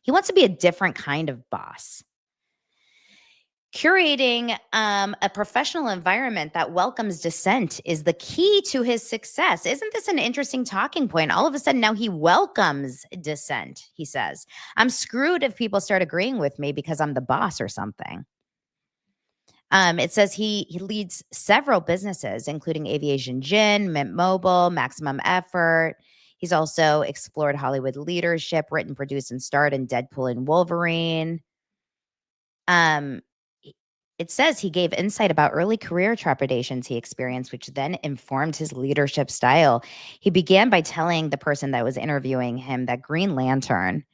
He wants to be a different kind of boss. Curating a professional environment that welcomes dissent is the key to his success. Isn't this an interesting talking point? All of a sudden, now he welcomes dissent, he says. I'm screwed if people start agreeing with me because I'm the boss or something. It says he leads several businesses, including Aviation Gin, Mint Mobile, Maximum Effort. He's also explored Hollywood leadership, written, produced, and starred in Deadpool and Wolverine. Um, it says he gave insight about early career trepidations he experienced, which then informed his leadership style. He began by telling the person that was interviewing him that Green Lantern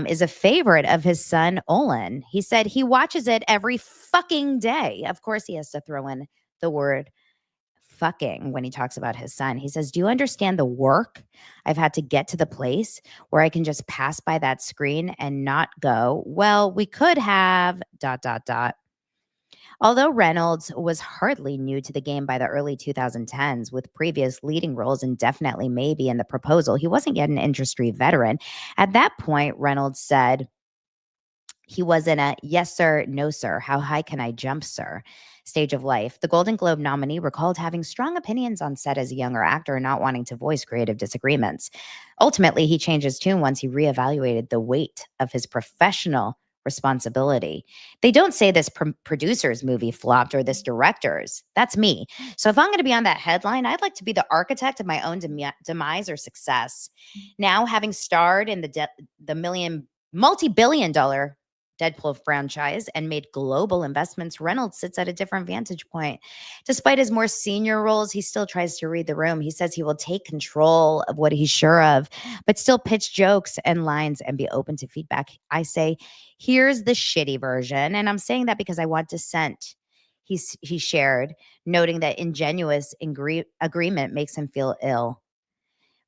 is a favorite of his son, Olin. He said he watches it every fucking day. Of course, he has to throw in the word fucking when he talks about his son. He says, "Do you understand the work I've had to get to the place where I can just pass by that screen and not go, well, we could have ... Although Reynolds was hardly new to the game by the early 2010s, with previous leading roles and definitely maybe in The Proposal, he wasn't yet an industry veteran. At that point, Reynolds said he was in a yes, sir, no, sir, how high can I jump, sir stage of life. The Golden Globe nominee recalled having strong opinions on set as a younger actor and not wanting to voice creative disagreements. Ultimately, he changed his tune once he reevaluated the weight of his professional responsibility. They don't say this producer's movie flopped or this director's. That's me. So if I'm going to be on that headline, I'd like to be the architect of my own demise or success. Now, having starred in the multi-billion-dollar Deadpool franchise and made global investments, Reynolds sits at a different vantage point. Despite his more senior roles, he still tries to read the room. He says he will take control of what he's sure of, but still pitch jokes and lines and be open to feedback. I say, here's the shitty version. And I'm saying that because I want dissent. He shared, noting that ingenuous agreement makes him feel ill.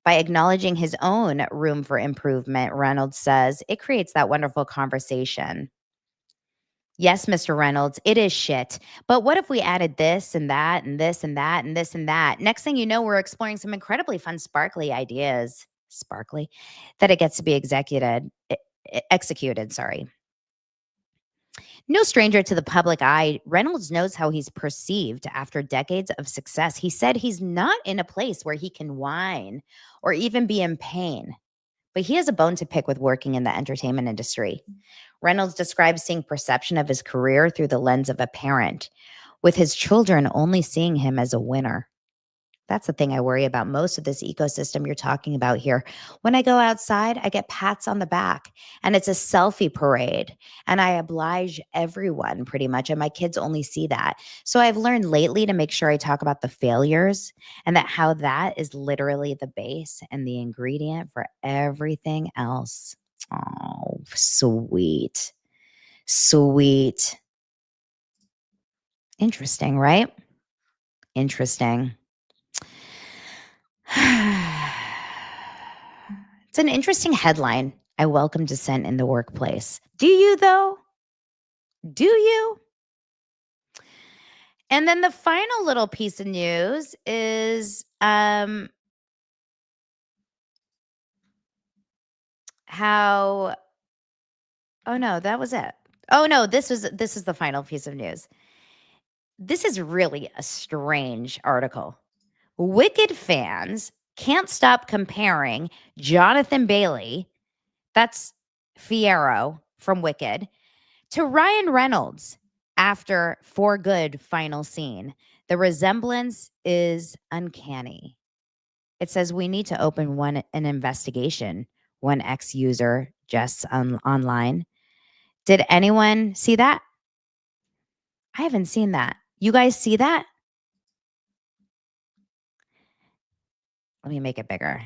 By acknowledging his own room for improvement, Reynolds says, it creates that wonderful conversation. Yes, Mr. Reynolds, it is shit. But what if we added this and that and this and that and this and that? Next thing you know, we're exploring some incredibly fun, sparkly ideas. Sparkly? That it gets to be executed, sorry. No stranger to the public eye, Reynolds knows how he's perceived after decades of success. He said he's not in a place where he can whine or even be in pain, but he has a bone to pick with working in the entertainment industry. Reynolds describes seeing perception of his career through the lens of a parent, with his children only seeing him as a winner. That's the thing I worry about most of this ecosystem you're talking about here. When I go outside, I get pats on the back and it's a selfie parade and I oblige everyone pretty much. And my kids only see that. So I've learned lately to make sure I talk about the failures and that how that is literally the base and the ingredient for everything else. Oh, sweet. Sweet. Interesting, right? Interesting. It's an interesting headline. I welcome dissent in the workplace. Do you, though? Do you? And then the final little piece of news is how. Oh no, that was it. Oh no, this is the final piece of news. This is really a strange article. Wicked fans can't stop comparing Jonathan Bailey, that's Fiyero from Wicked, to Ryan Reynolds after For Good final scene. The resemblance is uncanny. It says we need to open an investigation, one ex-user jests online. Did anyone see that? I haven't seen that. You guys see that? Let me make it bigger.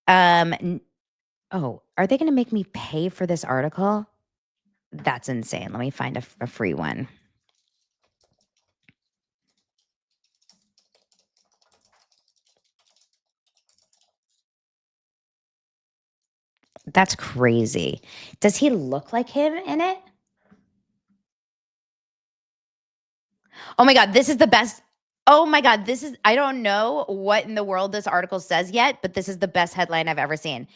Oh, are they going to make me pay for this article? That's insane. Let me find a free one. That's crazy. Does he look like him in it? Oh my God, this is the best. Oh my God, I don't know what in the world this article says yet, but this is the best headline I've ever seen.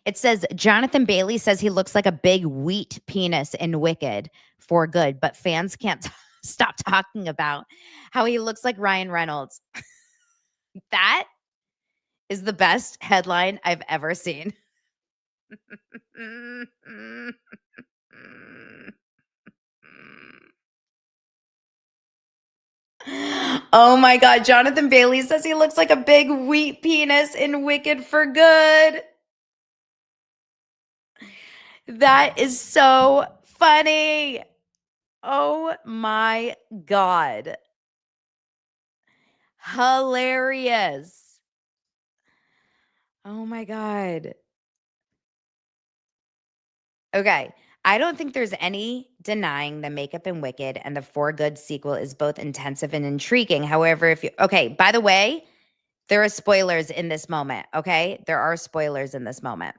It says Jonathan Bailey says he looks like a big wheat penis in Wicked for good, but fans can't stop talking about how he looks like Ryan Reynolds. That is the best headline I've ever seen. Oh my God. Jonathan Bailey says he looks like a big wheat penis in Wicked for good. That is so funny. Oh my God. Hilarious. Oh my God. Okay. I don't think there's any denying the makeup in Wicked and the For Good sequel is both intensive and intriguing. However, okay, by the way, there are spoilers in this moment. Okay. There are spoilers in this moment.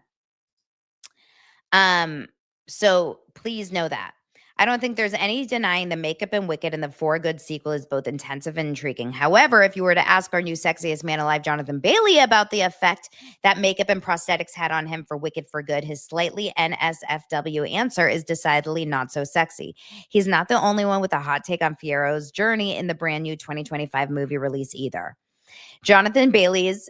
So please know that. I don't think there's any denying the makeup in Wicked and the For Good sequel is both intensive and intriguing. However, if you were to ask our new sexiest man alive, Jonathan Bailey, about the effect that makeup and prosthetics had on him for Wicked for Good, his slightly NSFW answer is decidedly not so sexy. He's not the only one with a hot take on Fiero's journey in the brand new 2025 movie release either. Jonathan Bailey's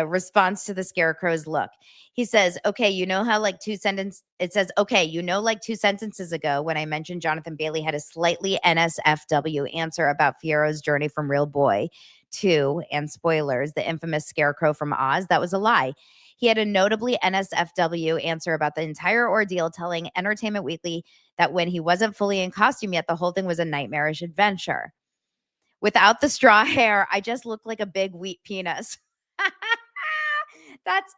response to the Scarecrow's look. He says, okay, you know how like it says, okay, you know, like 2 sentences ago when I mentioned Jonathan Bailey had a slightly NSFW answer about Fiero's journey from real boy to, and spoilers, the infamous Scarecrow from Oz, that was a lie. He had a notably NSFW answer about the entire ordeal, telling Entertainment Weekly that when he wasn't fully in costume yet, the whole thing was a nightmarish adventure. Without the straw hair, I just look like a big wheat penis. That's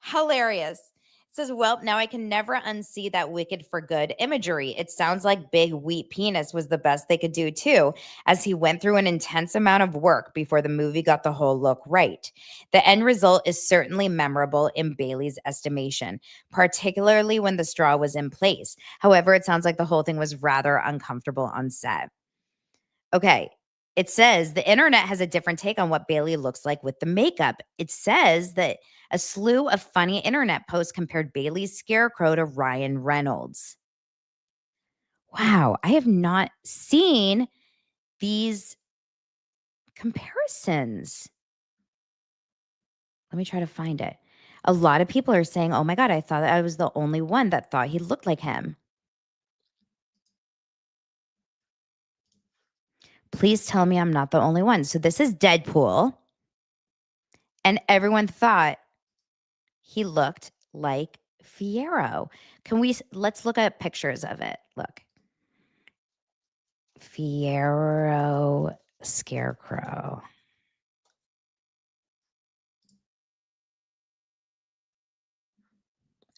hilarious. It says, well, now I can never unsee that Wicked for Good imagery. It sounds like big wheat penis was the best they could do too, as he went through an intense amount of work before the movie got the whole look right. The end result is certainly memorable in Bailey's estimation, particularly when the straw was in place. However, it sounds like the whole thing was rather uncomfortable on set. Okay. It says the internet has a different take on what Bailey looks like with the makeup. It says that a slew of funny internet posts compared Bailey's Scarecrow to Ryan Reynolds. Wow, I have not seen these comparisons. Let me try to find it. A lot of people are saying, oh my God, I thought I was the only one that thought he looked like him. Please tell me I'm not the only one. So this is Deadpool. And everyone thought he looked like Fiero. Let's look at pictures of it. Look. Fiero Scarecrow.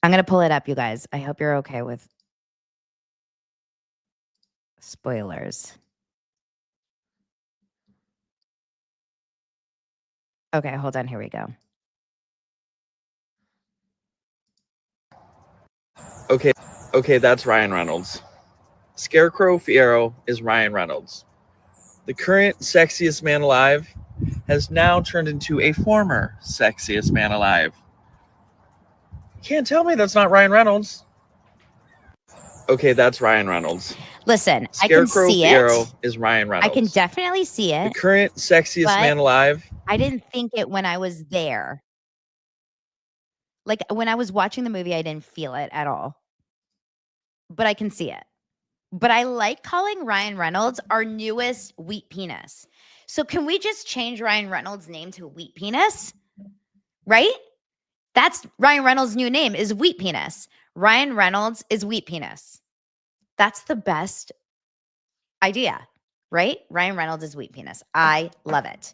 I'm going to pull it up, you guys. I hope you're okay with spoilers. Okay, hold on. Here we go. Okay, that's Ryan Reynolds. Scarecrow Fiero is Ryan Reynolds. The current sexiest man alive has now turned into a former sexiest man alive. Can't tell me that's not Ryan Reynolds. Okay, that's Ryan Reynolds. Listen, Scarecrow I can see Fiero it. is Ryan Reynolds. I can definitely see it. The current sexiest man alive. I didn't think it when I was there. Like when I was watching the movie, I didn't feel it at all. But I can see it. But I like calling Ryan Reynolds our newest wheat penis. So can we just change Ryan Reynolds' name to Wheat Penis? Right? That's Ryan Reynolds' new name is Wheat Penis. Ryan Reynolds is Wheat Penis. That's the best idea, right? Ryan Reynolds is Wheat Penis. I love it.